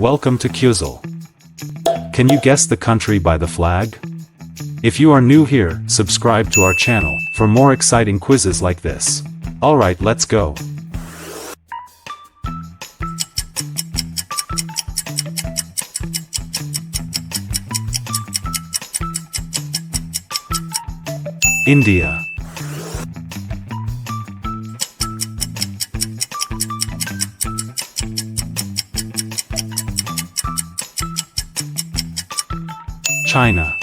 Welcome to Kyuzel. Can you guess the country by the flag? If you are new here, subscribe to our channel for more exciting quizzes like this. Alright, let's go. India. China.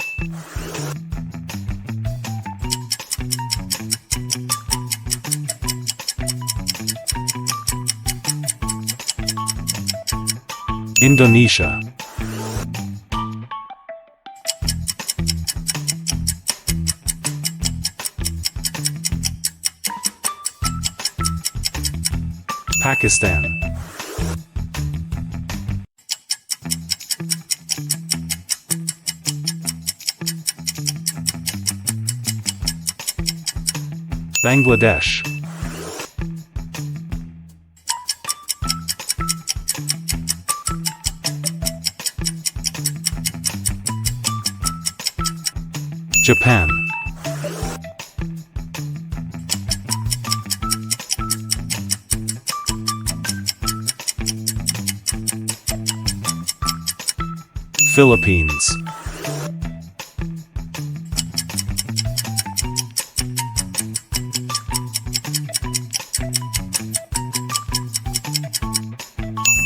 Indonesia. Pakistan. Bangladesh. Japan. Philippines.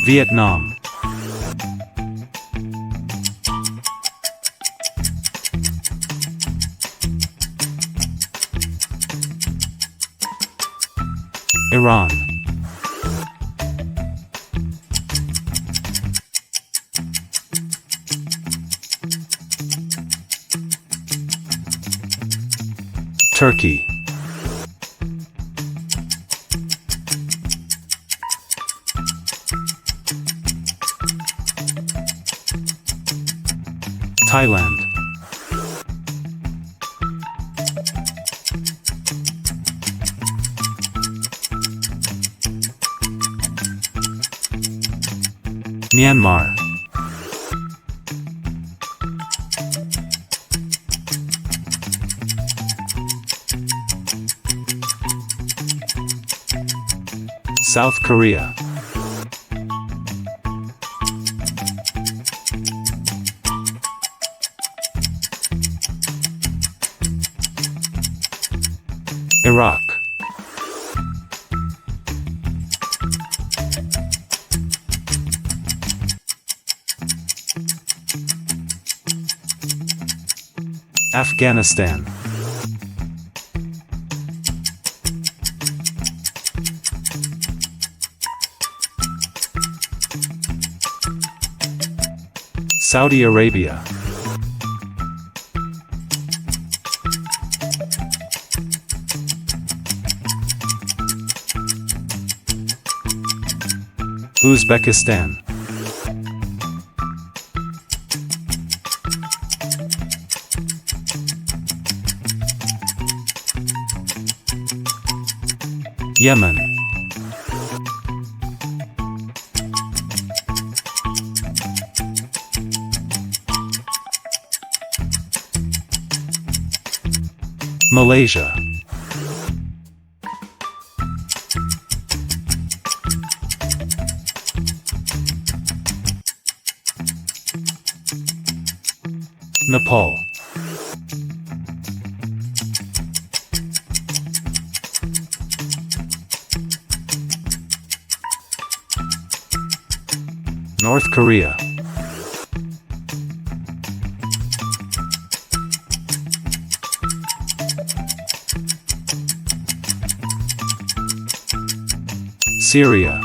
Vietnam. Iran. Turkey. Thailand. Myanmar. South Korea. Iraq. Afghanistan. Saudi Arabia. Uzbekistan. Yemen. Malaysia. Nepal. North Korea. Syria.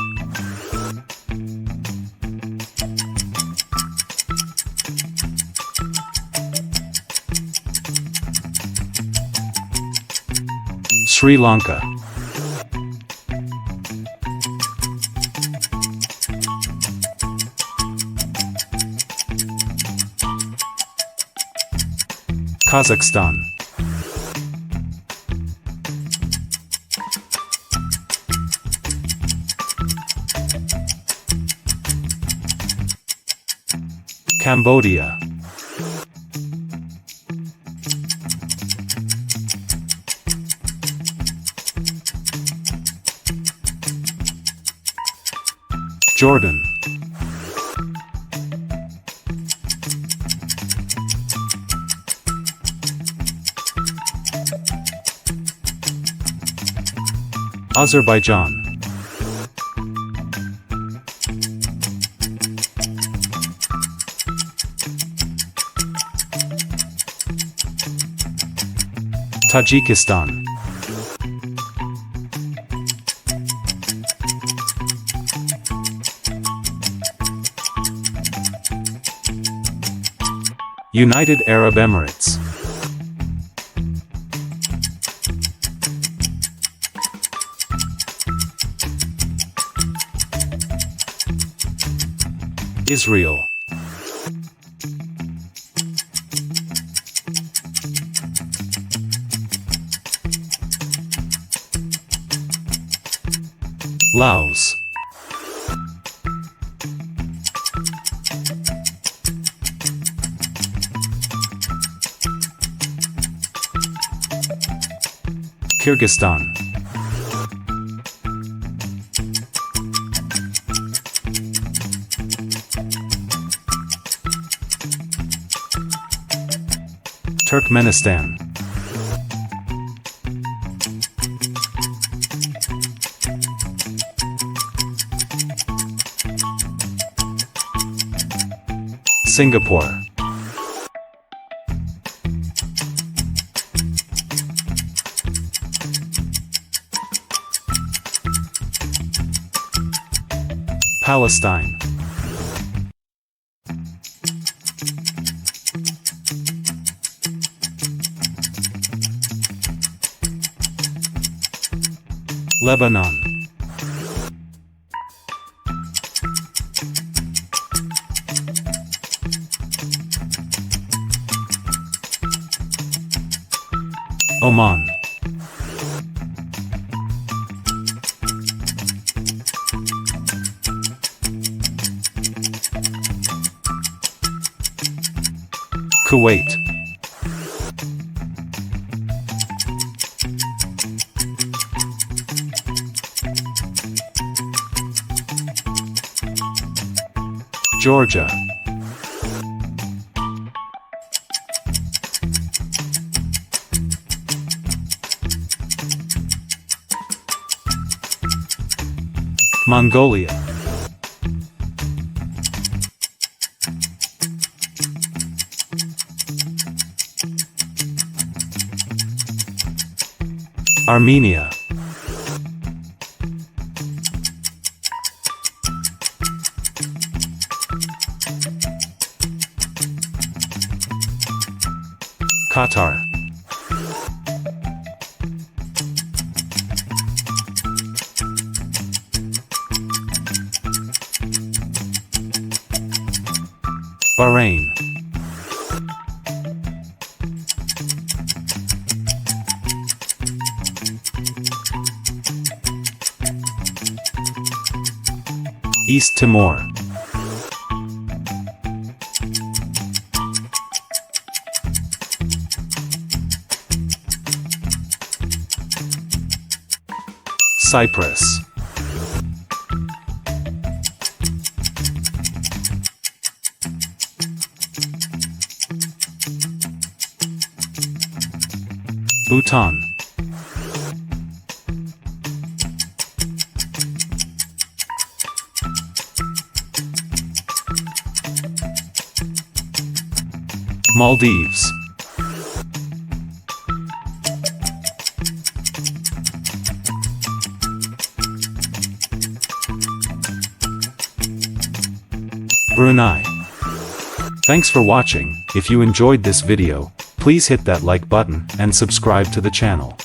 Sri Lanka. Kazakhstan. Cambodia. Jordan. Azerbaijan. Tajikistan. United Arab Emirates. Israel. Laos. Kyrgyzstan. Turkmenistan. Singapore. Palestine. Lebanon. Oman. Kuwait. Georgia. Mongolia. Armenia. Qatar. Bahrain. East Timor. Cyprus. Bhutan. Maldives. Brunei. Thanks for watching. If you enjoyed this video, please hit that like button and subscribe to the channel.